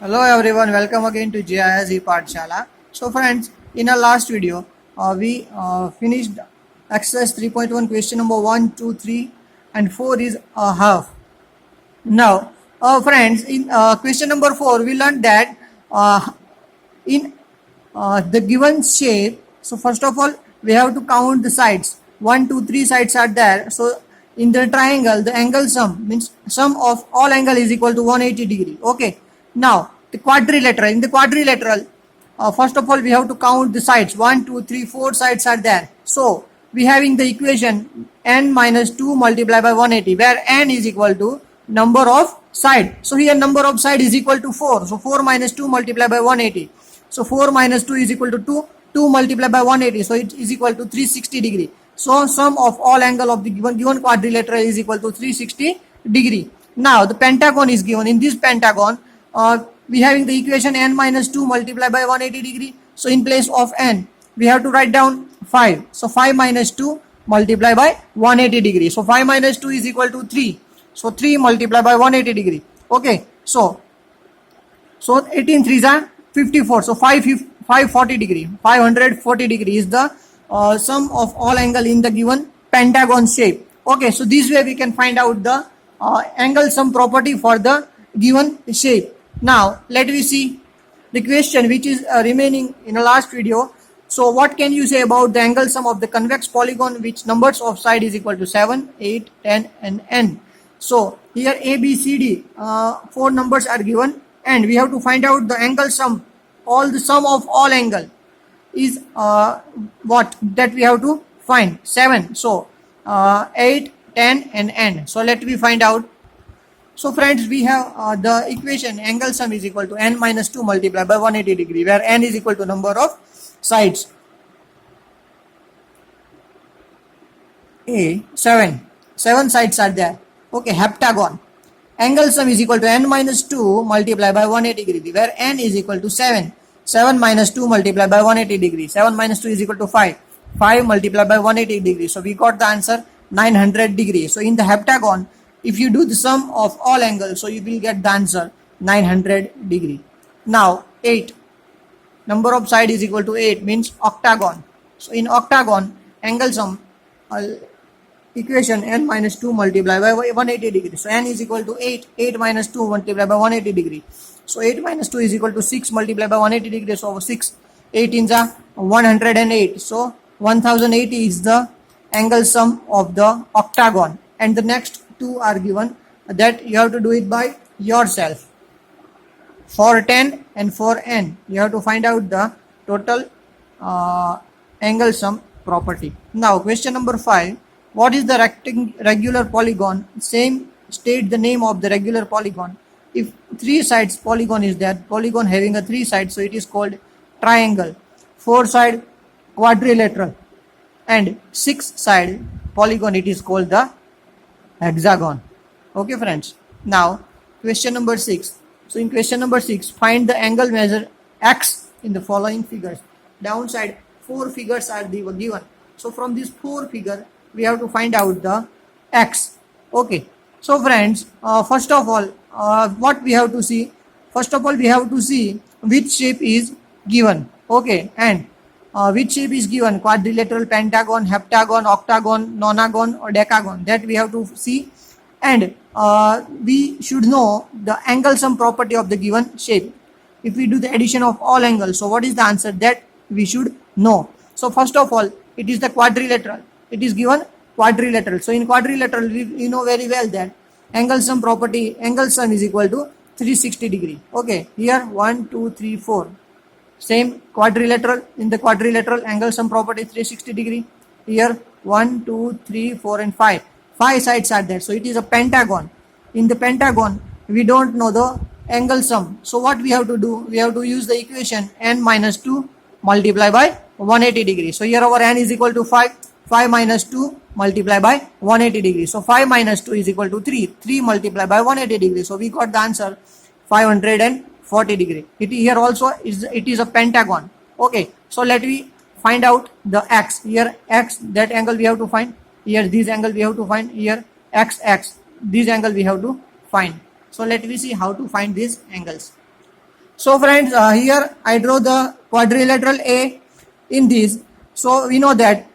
Hello everyone, welcome again to JIS Pathshala. So friends, in our last video, we finished exercise 3.1 question number 1, 2, 3 and 4 is a half. Now, friends, in question number 4, we learned that in the given shape, so first of all, we have to count the sides. 1, 2, 3 sides are there. So in the triangle, the angle sum means sum of all angle is equal to 180 degree. Okay. Now the quadrilateral. In the quadrilateral, first of all we have to count the sides. 1, 2, 3, 4 sides are there. So we having the equation n minus 2 multiplied by 180, where n is equal to number of side. So here number of side is equal to 4. So 4 minus 2 multiplied by 180. So 4 minus 2 is equal to 2. 2 multiplied by 180. So it is equal to 360 degree. So sum of all angle of the given quadrilateral is equal to 360 degree. Now the pentagon is given. In this pentagon, we having the equation n minus 2 multiplied by 180 degree. So in place of n, we have to write down 5. So 5 minus 2 multiplied by 180 degree. So 5 minus 2 is equal to 3. So 3 multiplied by 180 degree. Okay. So 18 3s are 54. So 540 degree. 540 degree is the sum of all angle in the given pentagon shape. Okay. So this way we can find out the angle sum property for the given shape. Now let me see the question which is remaining in the last video. So what can you say about the angle sum of the convex polygon which numbers of side is equal to 7, 8, 10 and n. So here A, B, C, D, 4 numbers are given and we have to find out the angle sum. All the sum of all angle is what that we have to find 7. So 8, 10 and n. So let me find out. So friends, we have the equation angle sum is equal to n minus 2 multiplied by 180 degree, where n is equal to number of sides. A 7 sides are there. Okay, heptagon. Angle sum is equal to n minus 2 multiplied by 180 degree, where n is equal to 7. 7 minus 2 multiplied by 180 degree. 7 minus 2 is equal to 5. 5 multiplied by 180 degree. So we got the answer 900 degree. So in the heptagon, if you do the sum of all angles, so you will get the answer 900 degree. Now 8. Number of side is equal to 8 means octagon. So in octagon, angle sum equation n minus 2 multiplied by 180 degree. So n is equal to 8. 8 minus 2 multiplied by 180 degree. So 8 minus 2 is equal to 6 multiplied by 180 degree. So 6. 8 in 108. So 1080 is the angle sum of the octagon. And the next two are given that you have to do it by yourself. For 10 and for n, you have to find out the total angle sum property. Now question number 5. What is the regular polygon? Same, state the name of the regular polygon. If 3 sides polygon is there, polygon having a 3 sides, so it is called triangle. 4 side quadrilateral and 6 side polygon, it is called the hexagon. Okay friends. Now question number 6. So in question number 6, find the angle measure x in the following figures. Downside 4 figures are given. So from this 4 figure, we have to find out the x. Okay. So friends, first of all, what we have to see? First of all, we have to see which shape is given. Okay. And which shape is given? Quadrilateral, pentagon, heptagon, octagon, nonagon or decagon. That we have to see. And we should know the angle sum property of the given shape. If we do the addition of all angles, so what is the answer that we should know? So first of all, it is the quadrilateral. It is given quadrilateral. So in quadrilateral, we know very well that angle sum property, angle sum is equal to 360 degree. Okay, here 1, 2, 3, 4. Same quadrilateral. In the quadrilateral, angle sum property 360 degree. Here 1, 2, 3, 4 and 5. 5 sides are there. So it is a pentagon. In the pentagon, we don't know the angle sum. So what we have to do? We have to use the equation n minus 2 multiplied by 180 degree. So here our n is equal to 5. 5 minus 2 multiplied by 180 degree. So 5 minus 2 is equal to 3. 3 multiplied by 180 degree. So we got the answer 540 degree. Here also it is a pentagon. Okay. So let me find out the x. Here x, that angle we have to find. Here this angle we have to find. Here x, this angle we have to find. So let me see how to find these angles. So friends, here I draw the quadrilateral A in this. So we know that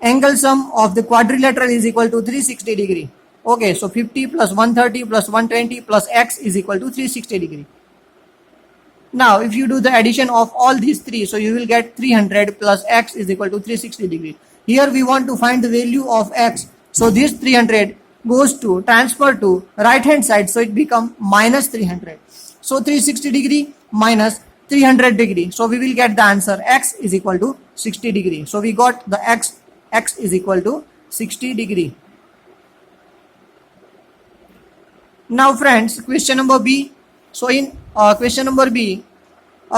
angle sum of the quadrilateral is equal to 360 degree. Okay, so 50 plus 130 plus 120 plus x is equal to 360 degree. Now if you do the addition of all these three, so you will get 300 plus x is equal to 360 degree. Here we want to find the value of x. So this 300 goes to transfer to right hand side, so it become minus 300. So 360 degree minus 300 degree. So we will get the answer x is equal to 60 degree. So we got the x is equal to 60 degree. Now friends, question number B. So in question number B,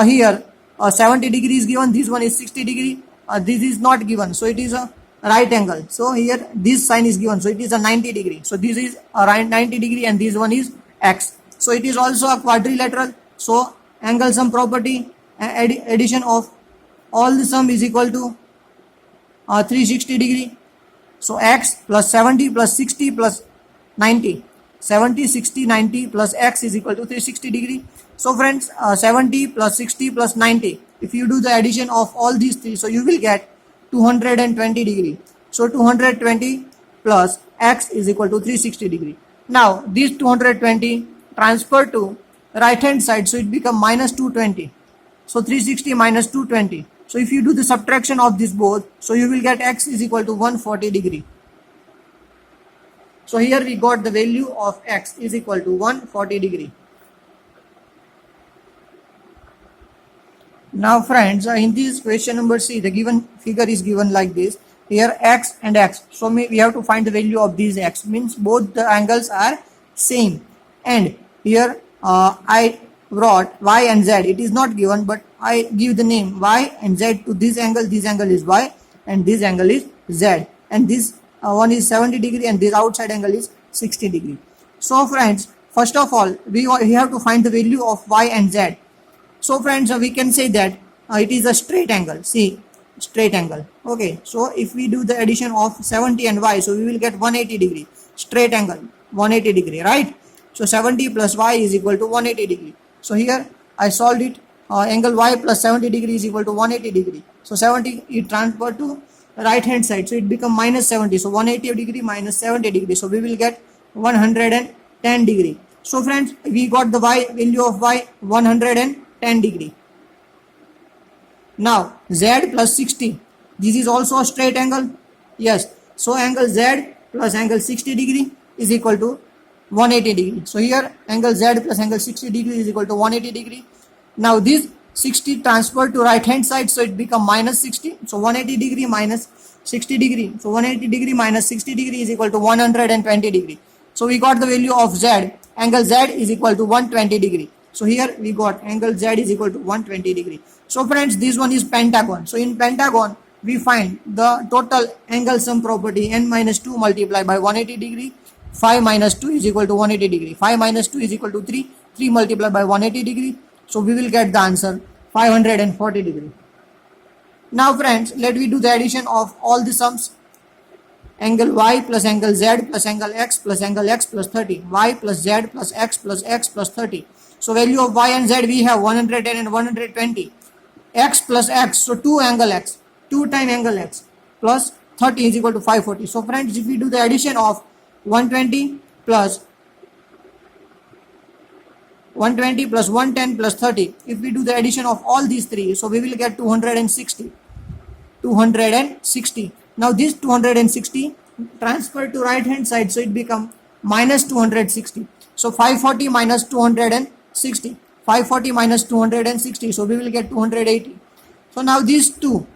here 70 degree is given, this one is 60 degree, this is not given, so it is a right angle. So here this sign is given, so it is a 90 degree. So this is a 90 degree and this one is x. So it is also a quadrilateral. So angle sum property, addition of all the sum is equal to 360 degree. So x plus 70 plus 60 plus 90. 70, 60, 90 plus x is equal to 360 degree. So friends, 70 plus 60 plus 90. If you do the addition of all these three, so you will get 220 degree. So 220 plus x is equal to 360 degree. Now this 220 transfer to right hand side, so it become minus 220. So 360 minus 220. So if you do the subtraction of this both, so you will get x is equal to 140 degree. So here we got the value of x is equal to 140 degree. Now friends, in this question number C, the given figure is given like this. Here x and x. So we have to find the value of these x. Means both the angles are same. And here I brought y and z. It is not given, but I give the name y and z to this angle. This angle is y and this angle is z. And this one is 70 degree and this outside angle is 60 degree. So friends, first of all, we have to find the value of y and z. So friends, we can say that it is a straight angle. See, straight angle. Okay, so if we do the addition of 70 and y, so we will get 180 degree. Straight angle, 180 degree, right? So 70 plus y is equal to 180 degree. So here I solved it. Angle y plus 70 degree is equal to 180 degree. So 70 it transferred to right hand side, so it become minus 70. So 180 degree minus 70 degree. So we will get 110 degree. So friends, we got the y value of y 110 degree. Now z plus 60. This is also a straight angle. Yes. So angle z plus angle 60 degree is equal to 180 degree. So here angle z plus angle 60 degree is equal to 180 degree. Now this 60 transferred to right hand side, so it become minus 60. So 180 degree minus 60 degree. So 180 degree minus 60 degree is equal to 120 degree. So we got the value of z. Angle z is equal to 120 degree. So here we got angle z is equal to 120 degree. So friends, this one is pentagon. So in pentagon, we find the total angle sum property n minus 2 multiplied by 180 degree. 5 minus 2 is equal to 180 degree. 5 minus 2 is equal to 3. 3 multiplied by 180 degree. So we will get the answer 540 degree. Now friends, let me do the addition of all the sums. Angle y plus angle z plus angle x plus angle x plus 30. Y plus z plus x plus 30. So value of y and z we have 110 and 120. X plus x, so 2 angle x. 2 times angle x plus 30 is equal to 540. So friends, if we do the addition of 120 plus 120 plus 110 plus 30, if we do the addition of all these three, so we will get 260. 260. Now this 260 transferred to right hand side, so it become minus 260. So 540 minus 260. 540 minus 260. So we will get 280. So now these two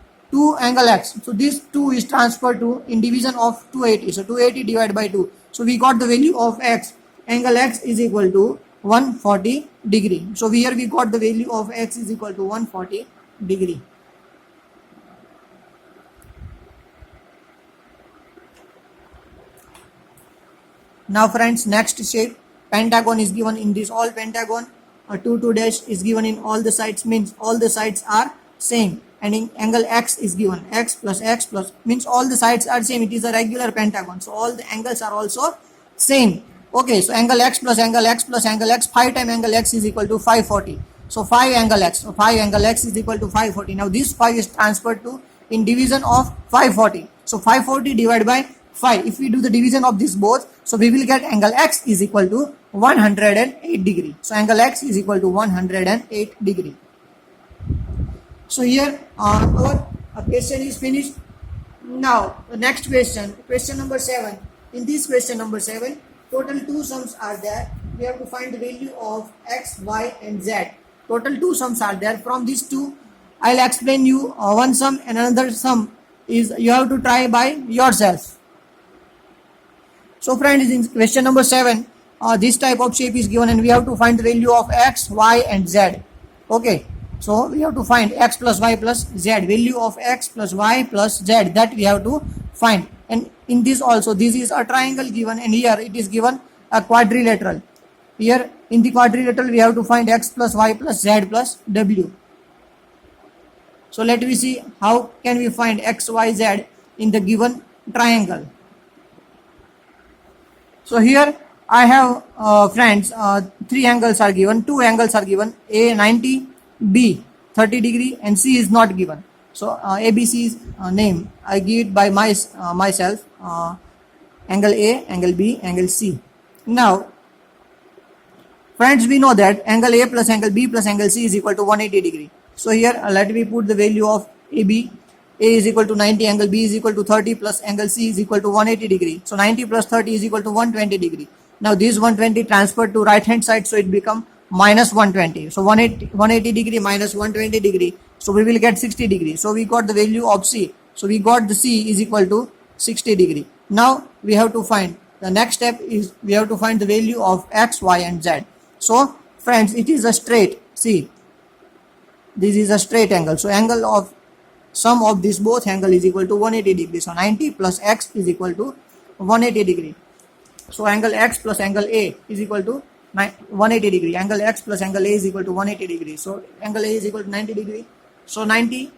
angle x. So this 2 is transferred to in division of 280. So 280 divided by 2. So we got the value of x. Angle x is equal to 140 degree. So here we got the value of x is equal to 140 degree. Now friends, next shape, pentagon is given in this all pentagon. A 2 dash is given in all the sides, means all the sides are same. And in angle x is given, x plus means all the sides are same. It is a regular pentagon, so all the angles are also same. Okay, so angle x plus angle x plus angle x, 5 times angle x is equal to 540. So 5 angle x. So 5 angle x is equal to 540. Now this 5 is transferred to in division of 540. So 540 divided by 5. If we do the division of this both, so we will get angle x is equal to 108 degree. So angle x is equal to 108 degree. So here our question is finished. Now the next question, question number 7. In this question number 7, total two sums are there. We have to find the value of x, y and z. Total two sums are there. From these two, I'll explain you one sum and another sum is you have to try by yourself. So friends, in question number 7, this type of shape is given and we have to find the value of x, y and z. Okay, so we have to find x plus y plus z, value of x plus y plus z, that we have to find. And in this also, this is a triangle given and here it is given a quadrilateral. Here in the quadrilateral we have to find x plus y plus z plus w. So let me see how can we find x, y, z in the given triangle. So here I have friends, three angles are given, two angles are given, A 90, B 30 degree and C is not given. So ABC's name I give it by myself, angle A, angle B, angle C. Now friends, we know that angle A plus angle B plus angle C is equal to 180 degree. So here let me put the value of AB. A is equal to 90, angle B is equal to 30 plus angle C is equal to 180 degree. So 90 plus 30 is equal to 120 degree. Now this 120 transferred to right hand side, so it become minus 120. So 180 degree minus 120 degree. So we will get 60 degree. So we got the value of C. So we got the C is equal to 60 degree. Now we have to find, the next step is we have to find the value of x, y and z. So friends, it is a straight, see, this is a straight angle. So angle of sum of this both angle is equal to 180 degree. So 90 plus x is equal to 180 degree. So angle x plus angle A is equal to 180 degree. Angle x plus angle A is equal to 180 degree. So angle A is equal to 90 degree. So 90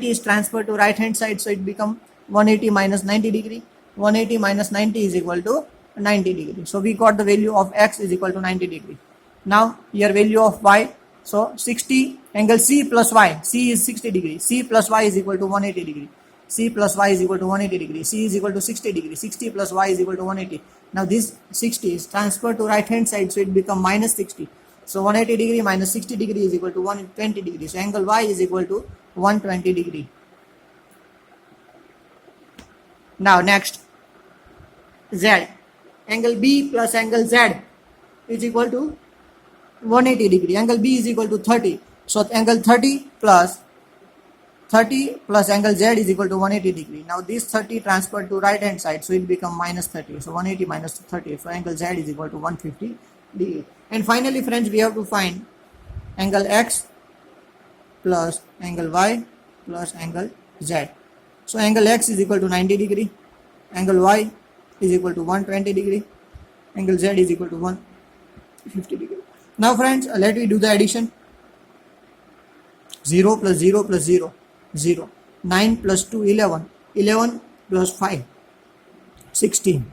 is transferred to right hand side. So it become 180 minus 90 degree. 180 minus 90 is equal to 90 degree. So we got the value of x is equal to 90 degree. Now here value of y. So 60 angle C plus y. C is 60 degree. C plus y is equal to 180 degree. C plus y is equal to 180 degree. C is equal to 60 degree. 60 plus y is equal to 180. Now this 60 is transferred to right hand side, so it become minus 60. So 180 degree minus 60 degree is equal to 120 degree. So angle y is equal to 120 degree. Now next, z. Angle B plus angle z is equal to 180 degree. Angle B is equal to 30. So angle 30 plus angle Z is equal to 180 degree. Now this 30 transferred to right hand side, so it become minus 30. So 180 minus 30. So angle Z is equal to 150 degree. And finally friends, we have to find angle X plus angle Y plus angle Z. So angle X is equal to 90 degree. Angle Y is equal to 120 degree. Angle Z is equal to 150 degree. Now friends, let me do the addition. 0 plus 0 plus 0, 0. 9 plus 2, 11. 11 plus 5, 16.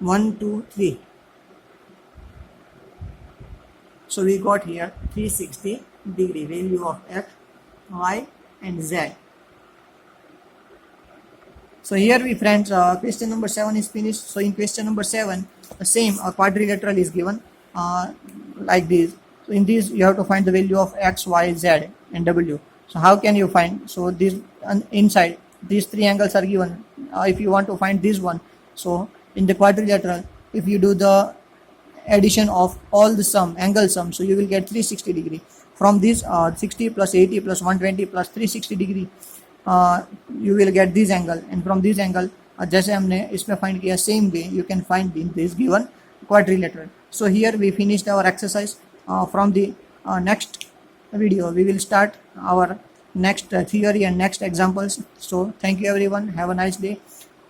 1, 2, 3. So we got here 360 degree value of x, y and z. So here we friends, question number 7 is finished. So in question number 7, the same quadrilateral is given like this. So in this you have to find the value of x, y, z and w. So how can you find? So this inside these three angles are given. If you want to find this one, so in the quadrilateral, if you do the addition of all the angle sum, so you will get 360 degree. From this 60 plus 80 plus 120 plus 360 degree, you will get this angle. And from this angle, जैसे हमने इसमें find किया, same way you can find in this given quadrilateral. So here we finished our exercise. From the next video we will start our next theory and next examples. So thank you everyone, have a nice day.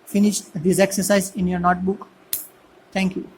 Finish this exercise in your notebook. Thank you.